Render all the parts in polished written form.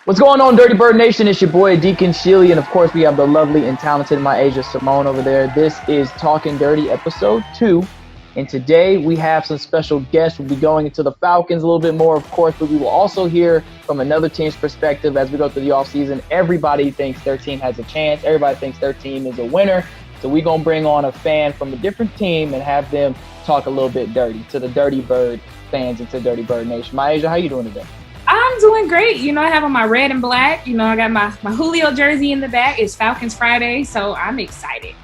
What's going on, Dirty Bird Nation? It's your boy, Deacon Schiele, and of course, we have the lovely and talented MiAsia Symone over there. This is Talking Dirty, Episode 2, and today we have some special guests. We'll be going into the Falcons a little bit more, of course, but we will also hear from another team's perspective as we go through the offseason. Everybody thinks their team has a chance. Everybody thinks their team is a winner. So we're going to bring on a fan from a different team and have them talk a little bit dirty to the Dirty Bird fans and to Dirty Bird Nation. MiAsia, how you doing today? I'm doing great. I have on my red and black. I got my Julio jersey in the back. It's Falcons Friday, so I'm excited.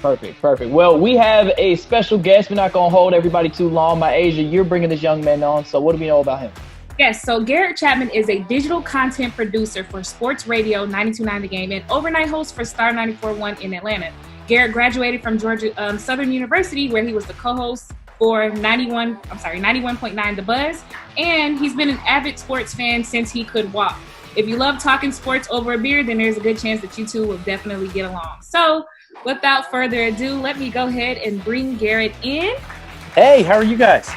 Perfect. Well, we have a special guest. We're not going to hold everybody too long. MiAsia, you're bringing this young man on, so what do we know about him? Yes, so Garrett Chapman is a digital content producer for Sports Radio 92.9 The Game and overnight host for Star 94.1 in Atlanta. Garrett graduated from Georgia Southern University, where he was the co-host for 91.9 The Buzz, and he's been an avid sports fan since he could walk. If you love talking sports over a beer, then there's a good chance that you two will definitely get along. So, without further ado, let me go ahead and bring Garrett in. Hey, how are you guys?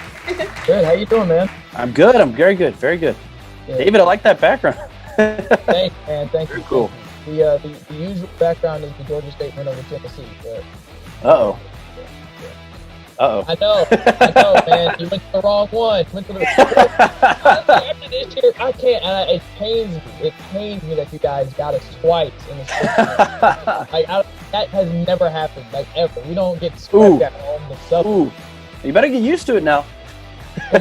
Good. How you doing, man? I'm good. I'm very good. Very good. Yeah. David, I like that background. Thanks, man. Thank you. Very cool. The usual background is the Georgia State win over Tennessee. But... Uh-oh. I know, man. You went to the wrong one. After this year, I can't. It pains me that you guys got us twice in the season. That has never happened, ever. We don't get swept at home. Ooh. You better get used to it now. I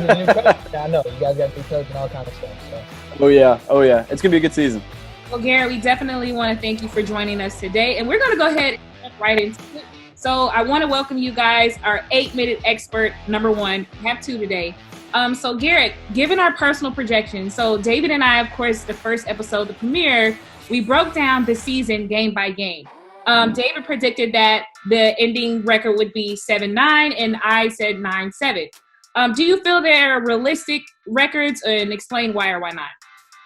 know. You guys got new coach and all kind of stuff. So. Oh, yeah. It's going to be a good season. Well, Garrett, we definitely want to thank you for joining us today. And we're going to go ahead and jump right into it. So I want to welcome you guys, our 8-minute expert, number one. We have two today. So Garrett, given our personal projections, so David and I, of course, the first episode, the premiere, we broke down the season game by game. David predicted that the ending record would be 7-9, and I said 9-7. Do you feel they're realistic records, and explain why or why not?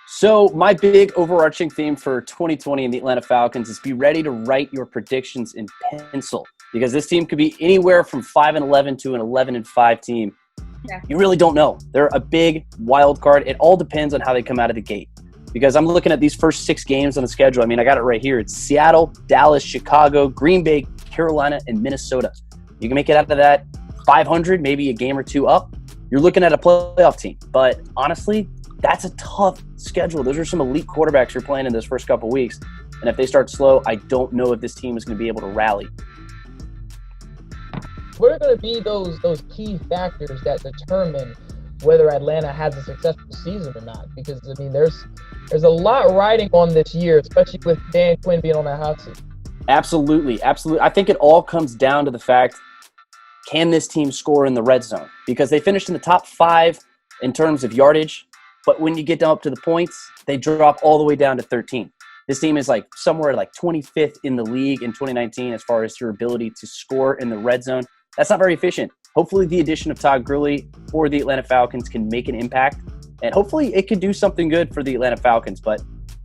So my big overarching theme for 2020 in the Atlanta Falcons is be ready to write your predictions in pencil, because this team could be anywhere from 5-11 to an 11-5 team. Yeah. You really don't know. They're a big wild card. It all depends on how they come out of the gate, because I'm looking at these first 6 games on the schedule. I mean, I got it right here. It's Seattle, Dallas, Chicago, Green Bay, Carolina, and Minnesota. You can make it out of that 500, maybe a game or two up. You're looking at a playoff team. But honestly, that's a tough schedule. Those are some elite quarterbacks you're playing in those first couple weeks. And if they start slow, I don't know if this team is going to be able to rally. What are going to be those key factors that determine whether Atlanta has a successful season or not? Because, I mean, there's a lot riding on this year, especially with Dan Quinn being on that hot seat. Absolutely. I think it all comes down to the fact, can this team score in the red zone? Because they finished in the top 5 in terms of yardage, but when you get down up to the points, they drop all the way down to 13. This team is somewhere 25th in the league in 2019 as far as your ability to score in the red zone. That's not very efficient. Hopefully the addition of Todd Gurley for the Atlanta Falcons can make an impact, and hopefully it can do something good for the Atlanta Falcons. But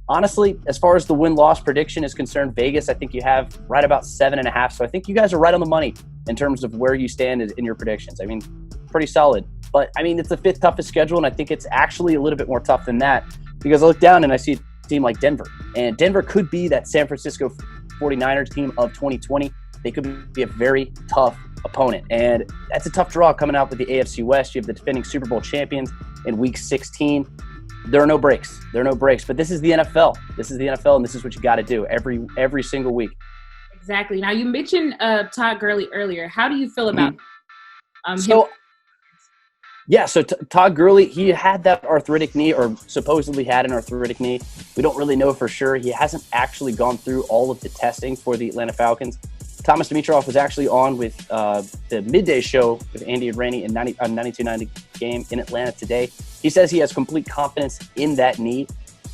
honestly, as far as the win-loss prediction is concerned, Vegas, I think you have right about 7.5. So I think you guys are right on the money in terms of where you stand in your predictions. I mean, pretty solid. But, I mean, it's the 5th toughest schedule, and I think it's actually a little bit more tough than that, because I look down and I see a team like Denver. And Denver could be that San Francisco 49ers team of 2020. They could be a very tough opponent. And that's a tough draw coming out with the AFC West. You have the defending Super Bowl champions in Week 16. There are no breaks. But this is the NFL. And this is what you got to do every single week. Exactly. Now, you mentioned Todd Gurley earlier. How do you feel about him? So Todd Gurley, he had that arthritic knee, or supposedly had an arthritic knee. We don't really know for sure. He hasn't actually gone through all of the testing for the Atlanta Falcons. Thomas Dimitroff was actually on with the midday show with Andy and Randy on 92.9 Game in Atlanta today. He says he has complete confidence in that knee,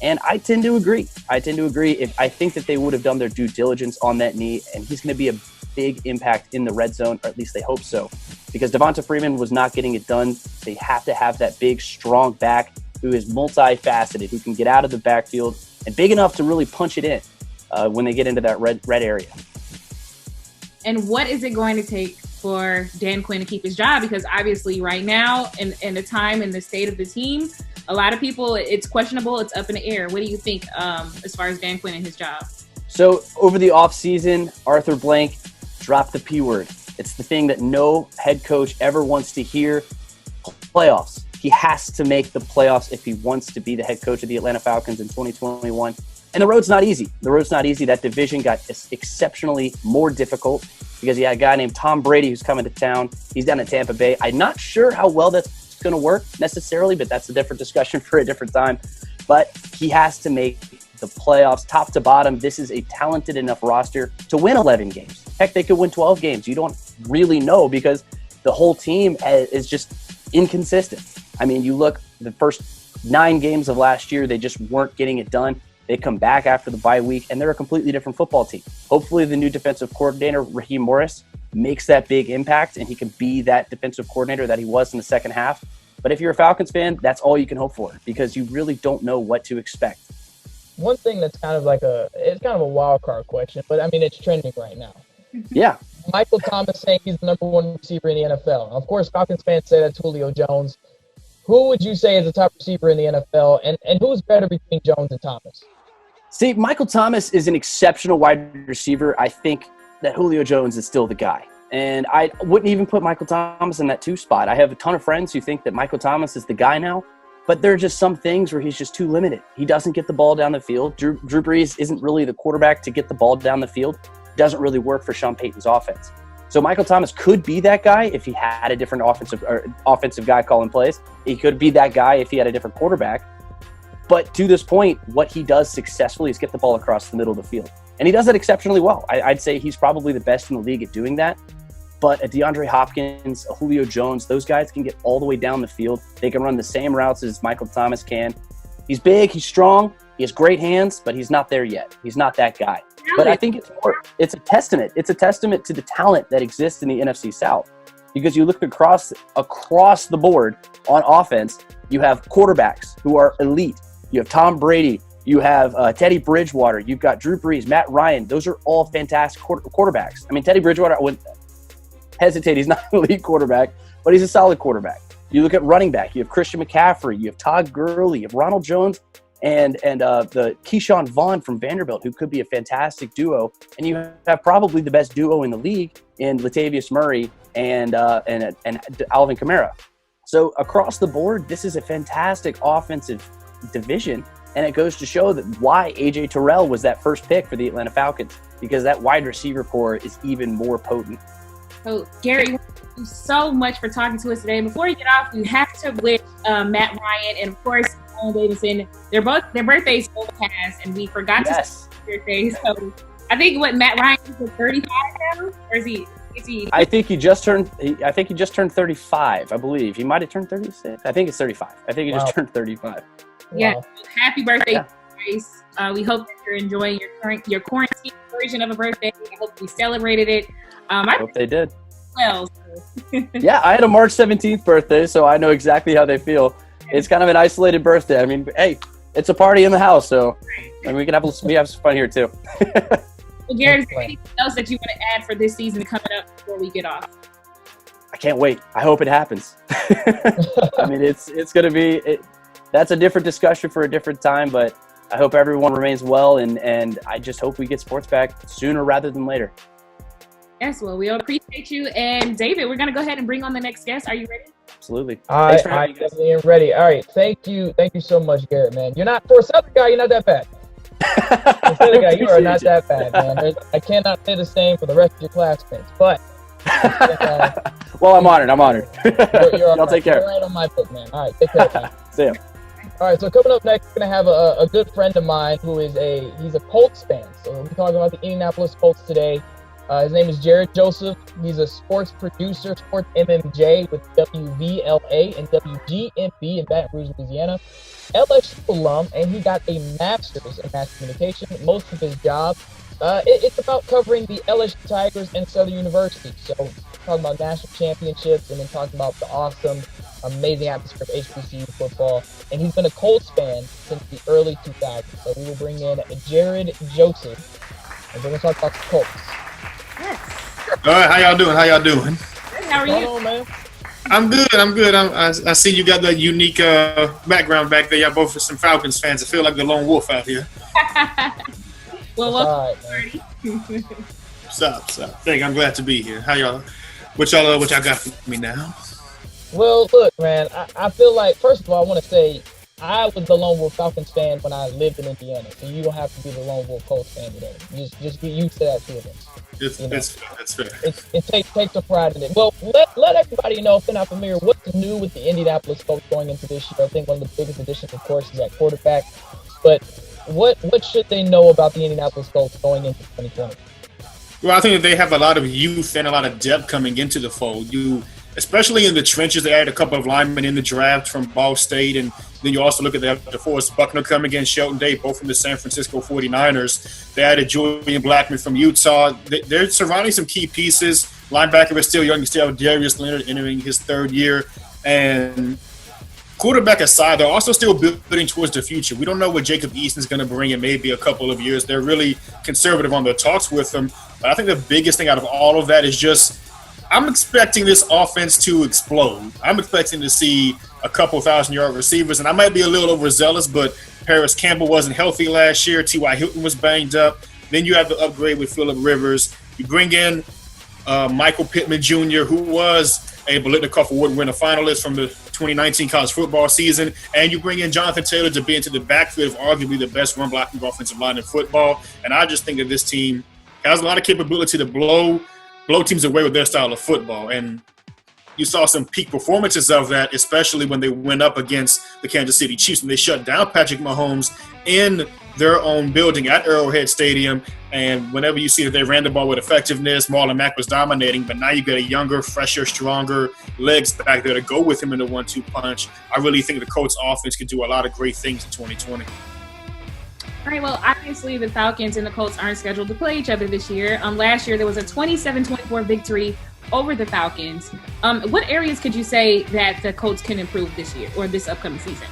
and I tend to agree. I think that they would have done their due diligence on that knee, and he's going to be a big impact in the red zone, or at least they hope so, because Devonta Freeman was not getting it done. They have to have that big, strong back who is multifaceted, who can get out of the backfield and big enough to really punch it in when they get into that red area. And what is it going to take for Dan Quinn to keep his job? Because obviously right now, in the time and the state of the team, a lot of people, it's questionable. It's up in the air. What do you think as far as Dan Quinn and his job? So over the offseason, Arthur Blank dropped the P word. It's the thing that no head coach ever wants to hear. Playoffs. He has to make the playoffs if he wants to be the head coach of the Atlanta Falcons in 2021. And the road's not easy. That division got exceptionally more difficult because you had a guy named Tom Brady who's coming to town. He's down in Tampa Bay. I'm not sure how well that's going to work necessarily, but that's a different discussion for a different time. But he has to make the playoffs top to bottom. This is a talented enough roster to win 11 games. Heck, they could win 12 games. You don't really know because the whole team is just inconsistent. I mean, you look, the first 9 games of last year, they just weren't getting it done. They come back after the bye week, and they're a completely different football team. Hopefully the new defensive coordinator, Raheem Morris, makes that big impact, and he can be that defensive coordinator that he was in the second half. But if you're a Falcons fan, that's all you can hope for because you really don't know what to expect. One thing that's kind of a wild card question, but I mean, it's trending right now. Yeah. Michael Thomas saying he's the number 1 receiver in the NFL. Of course, Falcons fans say that's Julio Jones. Who would you say is the top receiver in the NFL, and who's better between Jones and Thomas? See, Michael Thomas is an exceptional wide receiver. I think that Julio Jones is still the guy. And I wouldn't even put Michael Thomas in that 2 spot. I have a ton of friends who think that Michael Thomas is the guy now, but there are just some things where he's just too limited. He doesn't get the ball down the field. Drew Brees isn't really the quarterback to get the ball down the field. Doesn't really work for Sean Payton's offense. So Michael Thomas could be that guy if he had a different offensive guy calling plays. He could be that guy if he had a different quarterback. But to this point, what he does successfully is get the ball across the middle of the field. And he does it exceptionally well. I'd say he's probably the best in the league at doing that. But a DeAndre Hopkins, a Julio Jones, those guys can get all the way down the field. They can run the same routes as Michael Thomas can. He's big, he's strong, he has great hands, but he's not there yet. He's not that guy. But I think it's a testament. It's a testament to the talent that exists in the NFC South. Because you look across the board on offense, you have quarterbacks who are elite. You have Tom Brady. You have Teddy Bridgewater. You've got Drew Brees, Matt Ryan. Those are all fantastic quarterbacks. I mean, Teddy Bridgewater, I wouldn't hesitate. He's not an elite quarterback, but he's a solid quarterback. You look at running back. You have Christian McCaffrey. You have Todd Gurley. You have Ronald Jones and the Keyshawn Vaughn from Vanderbilt, who could be a fantastic duo. And you have probably the best duo in the league in Latavius Murray and Alvin Kamara. So across the board, this is a fantastic offensive division. And it goes to show that why A.J. Terrell was that first pick for the Atlanta Falcons, because that wide receiver core is even more potent. So, Gary, thank you so much for talking to us today. Before you get off, we have to wish Matt Ryan and, of course, Alan Davidson. Their birthdays both passed, and we forgot to say their birthdays. So, I think Matt Ryan is 35 now, or is he? I think he just turned 35. I believe he might have turned 36. I think it's 35. I think he just turned 35. Yeah, Wow. Happy birthday, Grace. We hope that you're enjoying your quarantine version of a birthday. I hope we celebrated it. I hope they did. Well, Yeah, I had a March 17th birthday, so I know exactly how they feel. It's kind of an isolated birthday. I mean, hey, it's a party in the house, so and we have some fun here too. Well, Garrett, is there anything else that you want to add for this season coming up before we get off? I can't wait. I hope it happens. I mean, it's going to be that's a different discussion for a different time, but I hope everyone remains well, and I just hope we get sports back sooner rather than later. Yes, well, we all appreciate you. And David, we're going to go ahead and bring on the next guest. Are you ready? Absolutely. I definitely am ready. All right, thank you so much, Garrett, man. You're not, for a Southern guy, you're not that bad. For a Southern guy, you are not that bad, man. I cannot say the same for the rest of your classmates, but well, I'm honored. You're Y'all take care. You're right on my book, man. All right, take care, man. See ya. All right, so coming up next, we're going to have a good friend of mine who is he's a Colts fan. So we'll be talking about the Indianapolis Colts today. His name is Jared Joseph. He's a sports producer, sports MMJ with WVLA and WGMB in Baton Rouge, Louisiana. LSU alum, and he got a master's in mass communication. Most of his job, it's about covering the LSU Tigers and Southern University. So talking about national championships and then talking about the awesome, amazing atmosphere of HBCU football. And he's been a Colts fan since the early 2000s. So we will bring in Jared Joseph, and we're going to talk about the Colts. Yes. All right, how y'all doing? Good, how are What's you? going on, man? I'm good. I see you got that unique background back there. Y'all both are some Falcons fans. I feel like the lone wolf out here. Well, welcome to the party. What's up? Thank you. I'm glad to be here. How y'all? What y'all got for me now? Well, look, man, I feel like, first of all, I want to say I was the lone wolf Falcons fan when I lived in Indiana, so you don't have to be the lone wolf Colts fan today. Just get used to that feeling. It's fair. It takes a pride in it. Well, let everybody know, if they're not familiar, what's new with the Indianapolis Colts going into this year. I think one of the biggest additions, of course, is at quarterback. But what should they know about the Indianapolis Colts going into 2020? Well, I think that they have a lot of youth and a lot of depth coming into the fold. Especially in the trenches, they added a couple of linemen in the draft from Ball State, and then you also look at the DeForest Buckner coming in, Shelton Day, both from the San Francisco 49ers. They added Julian Blackman from Utah. They're surrounding some key pieces. Linebacker is still young. You still have Darius Leonard entering his third year. And quarterback aside, they're also still building towards the future. We don't know what Jacob Easton's going to bring in maybe a couple of years. They're really conservative on their talks with him. But I think the biggest thing out of all of that is just I'm expecting this offense to explode. I'm expecting to see a couple 1,000-yard receivers, and I might be a little overzealous, but Paris Campbell wasn't healthy last year. T.Y. Hilton was banged up. Then you have the upgrade with Phillip Rivers. You bring in Michael Pittman Jr., who was a Biletnikoff Award winner finalist from the 2019 college football season, and you bring in Jonathan Taylor to be into the backfield of arguably the best run-blocking offensive line in football. And I just think that this team has a lot of capability to blow teams away with their style of football. And you saw some peak performances of that, especially when they went up against the Kansas City Chiefs, and they shut down Patrick Mahomes in their own building at Arrowhead Stadium. And whenever you see that they ran the ball with effectiveness, Marlon Mack was dominating, but now you got a younger, fresher, stronger legs back there to go with him in the 1-2 punch. I really think the Colts offense can do a lot of great things in 2020. All right, well, obviously the Falcons and the Colts aren't scheduled to play each other this year. Last year there was a 27-24 victory over the Falcons. What areas could you say that the Colts can improve this year or this upcoming season?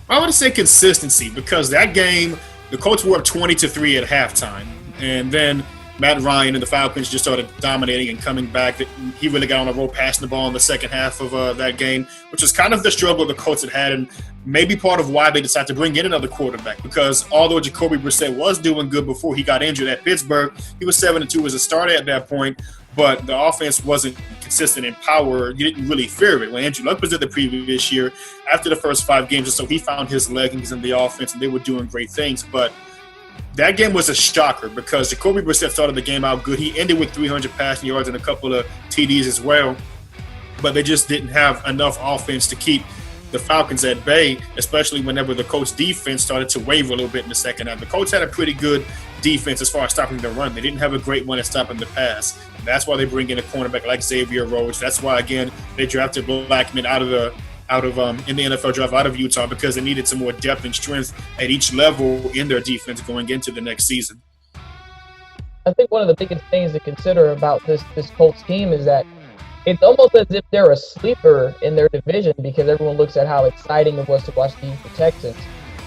I would say consistency, because that game, the Colts were up 20-3 at halftime. And then Matt Ryan and the Falcons just started dominating and coming back. He really got on a roll passing the ball in the second half of that game, which was kind of the struggle the Colts had, and maybe part of why they decided to bring in another quarterback, because although Jacoby Brissett was doing good before he got injured at Pittsburgh, he was 7-2 as a starter at that point, but the offense wasn't consistent in power. You didn't really fear it. When Andrew Luck was there the previous year, after the first 5 games or so, he found his legs in the offense, and they were doing great things. But that game was a shocker because Jacoby Brissett started the game out good. He ended with 300 passing yards and a couple of TDs as well, but they just didn't have enough offense to keep the Falcons at bay, especially whenever the Colts defense started to waver a little bit in the second half. The Colts had a pretty good defense as far as stopping the run. They didn't have a great one at stopping the pass. And that's why they bring in a cornerback like Xavier Rhodes. That's why, again, they drafted Blackman in the NFL draft out of Utah, because they needed some more depth and strength at each level in their defense going into the next season. I think one of the biggest things to consider about this Colts team is that it's almost as if they're a sleeper in their division, because everyone looks at how exciting it was to watch the Texans.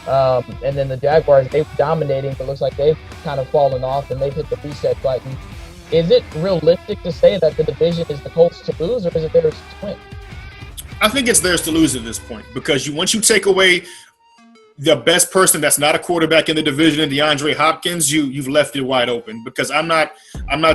And then the Jaguars, they were dominating, but it looks like they've kind of fallen off and they've hit the reset button. Is it realistic to say that the division is the Colts to lose, or is it theirs to win? I think it's theirs to lose at this point, because once you take away the best person that's not a quarterback in the division, and DeAndre Hopkins, you've left it wide open. Because I'm not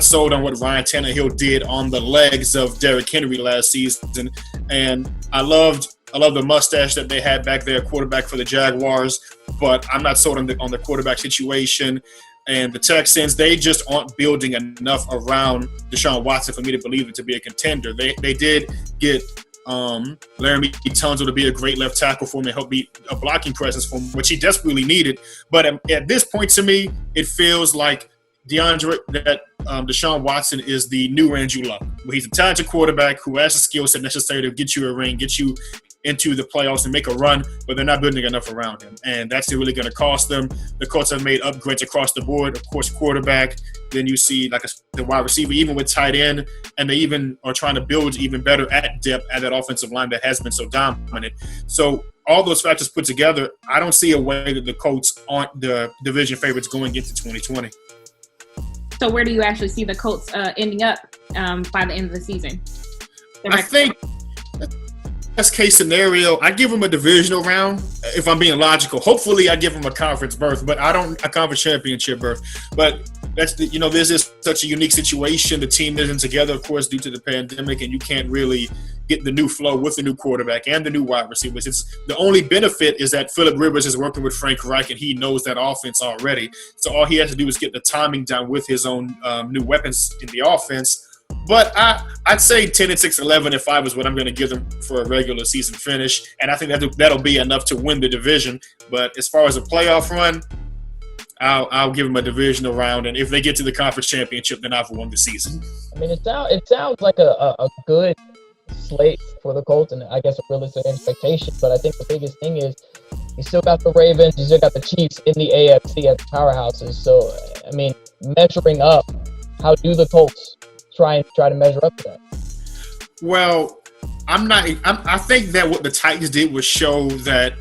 sold on what Ryan Tannehill did on the legs of Derrick Henry last season, and I loved the mustache that they had back there, quarterback for the Jaguars, but I'm not sold on the quarterback situation. And the Texans, they just aren't building enough around Deshaun Watson for me to believe it to be a contender. They did get Laramie Tunsil to be a great left tackle for him and help be a blocking presence for him, which he desperately needed. But at this point, to me, it feels like Deshaun Watson is the new Andrew Luck, where he's a talented quarterback who has the skill set necessary to get you a ring, get you into the playoffs and make a run, but they're not building enough around him. And that's really going to cost them. The Colts have made upgrades across the board, of course, quarterback. Then you see the wide receiver, even with tight end, and they even are trying to build even better at depth at that offensive line that has been so dominant. So all those factors put together, I don't see a way that the Colts aren't the division favorites going into 2020. So where do you actually see the Colts ending up by the end of the season? best case scenario, I give them a divisional round. If I'm being logical, hopefully I give them a conference berth, but a conference championship berth. But that's this is such a unique situation. The team isn't together, of course, due to the pandemic, and you can't really get the new flow with the new quarterback and the new wide receivers. It's the only benefit is that Phillip Rivers is working with Frank Reich, and he knows that offense already. So all he has to do is get the timing down with his own new weapons in the offense. But I'd say 10-6-11-5 is what I'm going to give them for a regular season finish, and I think that'll be enough to win the division. But as far as a playoff run, I'll give them a divisional round, and if they get to the conference championship, then I've won the season. I mean, it sounds like a good slate for the Colts, and I guess a realistic expectation. But I think the biggest thing is you still got the Ravens, you still got the Chiefs in the AFC as powerhouses. So, I mean, measuring up, how do the Colts try to measure up to that? Well, I think that what the Titans did was show that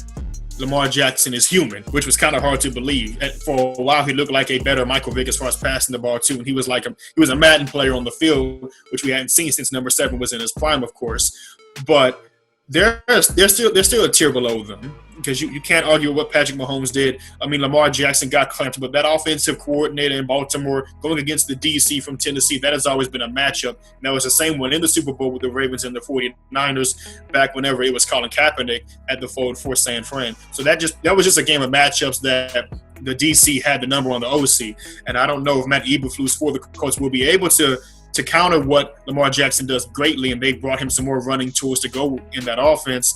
Lamar Jackson is human, which was kind of hard to believe. For a while, he looked like a better Michael Vick as far as passing the ball too, and he was a Madden player on the field, which we hadn't seen since number 7 was in his prime, of course. But they're still a tier below them, because you can't argue what Patrick Mahomes did. I mean, Lamar Jackson got clamped, but that offensive coordinator in Baltimore going against the DC from Tennessee, that has always been a matchup. And that was the same one in the Super Bowl with the Ravens and the 49ers back whenever it was Colin Kaepernick at the fold for San Fran. So that was just a game of matchups that the DC had the number on the OC. And I don't know if Matt Eberflus for the Colts will be able to counter what Lamar Jackson does greatly, and they brought him some more running tools to go in that offense.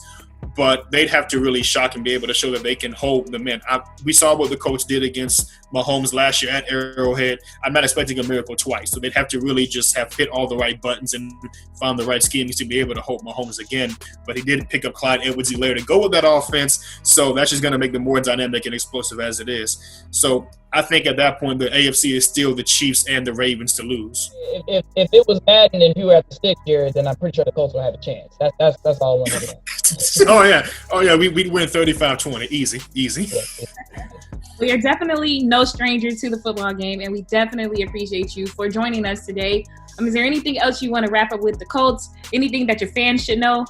But they'd have to really shock and be able to show that they can hold them in. We saw what the Colts did against Mahomes last year at Arrowhead. I'm not expecting a miracle twice. So they'd have to really just have hit all the right buttons and found the right schemes to be able to hold Mahomes again. But he did pick up Clyde Edwards-Helaire to go with that offense. So that's just going to make them more dynamic and explosive as it is. So I think at that point, the AFC is still the Chiefs and the Ravens to lose. If it was Madden and you were at the stick here, then I'm pretty sure the Colts will have a chance. That's all I want to do. Oh yeah, we'd win 35-20, easy. We are definitely no stranger to the football game, and we definitely appreciate you for joining us today. Is there anything else you want to wrap up with the Colts? Anything that your fans should know?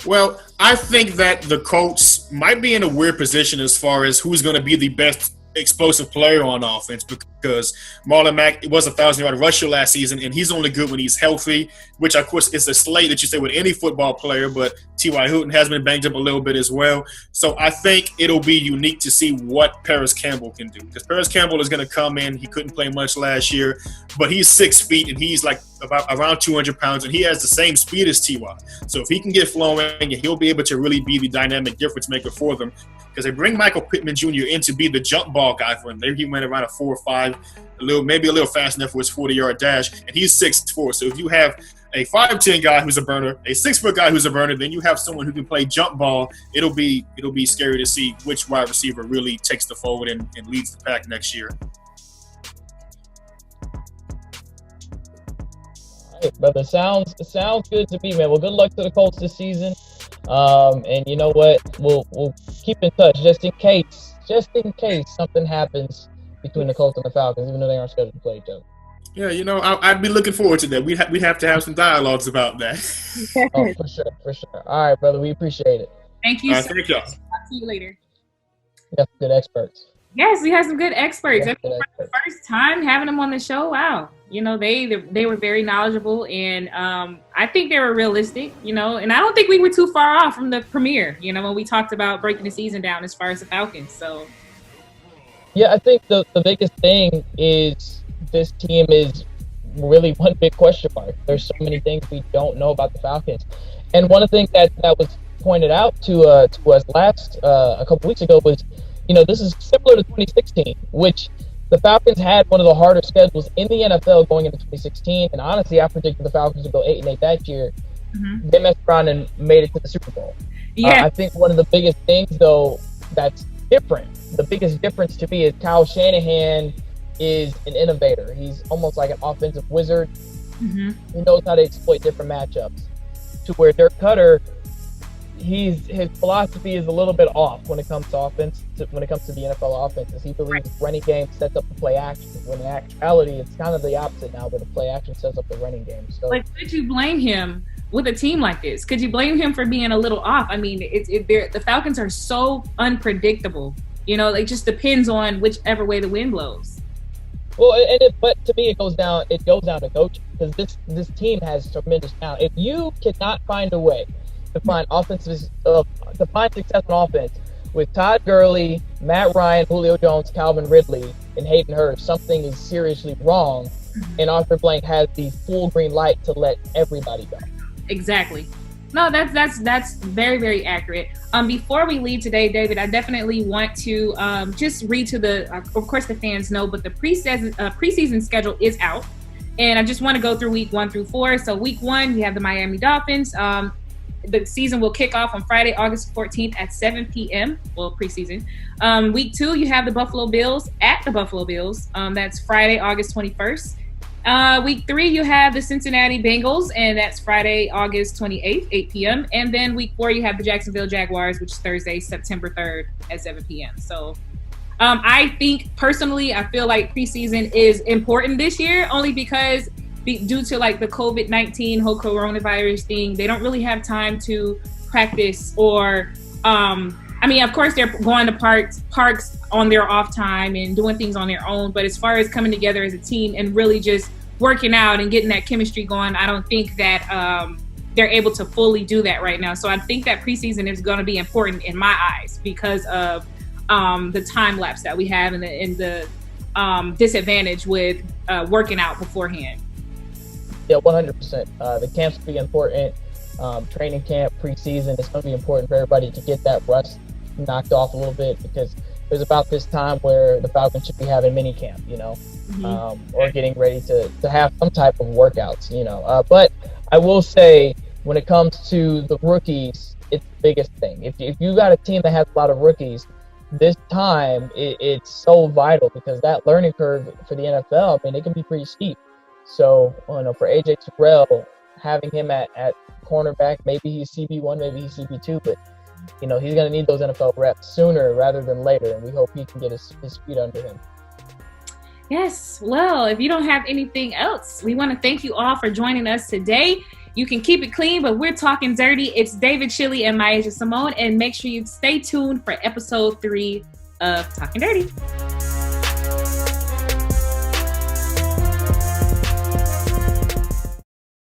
Well, I think that the Colts might be in a weird position as far as who's going to be the best explosive player on offense, because Marlon Mack was a 1,000-yard rusher last season, and he's only good when he's healthy, which, of course, is a slate that you say with any football player, but T.Y. Hilton has been banged up a little bit as well. So I think it'll be unique to see what Paris Campbell can do, because Paris Campbell is going to come in. He couldn't play much last year, but he's 6 feet, and he's like around 200 pounds, and he has the same speed as T.Y. So if he can get flowing, he'll be able to really be the dynamic difference maker for them, because they bring Michael Pittman Jr. in to be the jump ball guy for him. Maybe he went around a 4.5, maybe a little fast enough for his 40-yard dash, and he's 6'4". So if you have a 5'10" guy who's a burner, a 6-foot guy who's a burner, then you have someone who can play jump ball. It'll be scary to see which wide receiver really takes the fold and leads the pack next year. All right, brother. Sounds good to me, man. Well, good luck to the Colts this season. And you know what? We'll keep in touch just in case something happens between the Colts and the Falcons, even though they aren't scheduled to play each other. Yeah, I'd be looking forward to that. We'd have to have some dialogues about that. Oh, for sure. All right, brother. We appreciate it. Thank you. Thank y'all. Talk to you later. We got some good experts. Yes, we had some good experts. Yeah, For the first time having them on the show, wow. They were very knowledgeable, and I think they were realistic, and I don't think we were too far off from the premiere, when we talked about breaking the season down as far as the Falcons. So, yeah, I think the biggest thing is this team is really one big question mark. There's so many things we don't know about the Falcons. And one of the things that was pointed out to us a couple weeks ago was, this is similar to 2016, which the Falcons had one of the harder schedules in the NFL going into 2016. And honestly, I predicted the Falcons would go 8-8 that year. Mm-hmm. They messed around and made it to the Super Bowl. Yeah. I think one of the biggest things, though, that's different, the biggest difference to me is Kyle Shanahan is an innovator. He's almost like an offensive wizard. Mm-hmm. He knows how to exploit different matchups. To where Dirk Cutter, his philosophy is a little bit off when it comes to offense. When it comes to the NFL offenses, he believes running game sets up the play action. When in actuality, it's kind of the opposite now, where the play action sets up the running game. So, could you blame him with a team like this? Could you blame him for being a little off? I mean, the Falcons are so unpredictable. You know, it just depends on whichever way the wind blows. Well, but to me, it goes down to coaching, because this team has tremendous talent. If you cannot find a way to find to find success on offense with Todd Gurley, Matt Ryan, Julio Jones, Calvin Ridley, and Hayden Hurst, something is seriously wrong, and Arthur Blank has the full green light to let everybody go. Exactly. No, that's very, very accurate. Before we leave today, David, I definitely want to just read to of course the fans know, but the preseason schedule is out. And I just want to go through week 1 through 4. So week 1, you have the Miami Dolphins. The season will kick off on Friday, August 14th at 7 p.m. Well, preseason. Week 2, you have the Buffalo Bills at the Buffalo Bills. That's Friday, August 21st. Week 3, you have the Cincinnati Bengals, and that's Friday, August 28th, 8 p.m. And then week 4, you have the Jacksonville Jaguars, which is Thursday, September 3rd at 7 p.m. So I think personally, I feel like preseason is important this year, only because due to like the COVID-19 whole coronavirus thing, they don't really have time to practice or I mean, of course, they're going to parks on their off time and doing things on their own. But as far as coming together as a team and really just working out and getting that chemistry going, I don't think that they're able to fully do that right now. So I think that preseason is going to be important in my eyes because of the time lapse that we have and the disadvantage with working out beforehand. Yeah, 100%. The camps will be important. Training camp, preseason, it's going to be important for everybody to get that rust knocked off a little bit, because there's about this time where the Falcons should be having mini camp, or getting ready to have some type of workouts, but I will say, when it comes to the rookies, it's the biggest thing. If you got a team that has a lot of rookies, this time it's so vital, because that learning curve for the NFL, I mean, it can be pretty steep. So, for AJ Terrell, having him at cornerback, maybe he's CB1, maybe he's CB2, but he's going to need those NFL reps sooner rather than later, and we hope he can get his feet under him. Yes. Well, if you don't have anything else, we want to thank you all for joining us today. You can keep it clean, but we're talking dirty. It's David Schiele and MiAsia Symone, and make sure you stay tuned for episode 3 of Talking Dirty.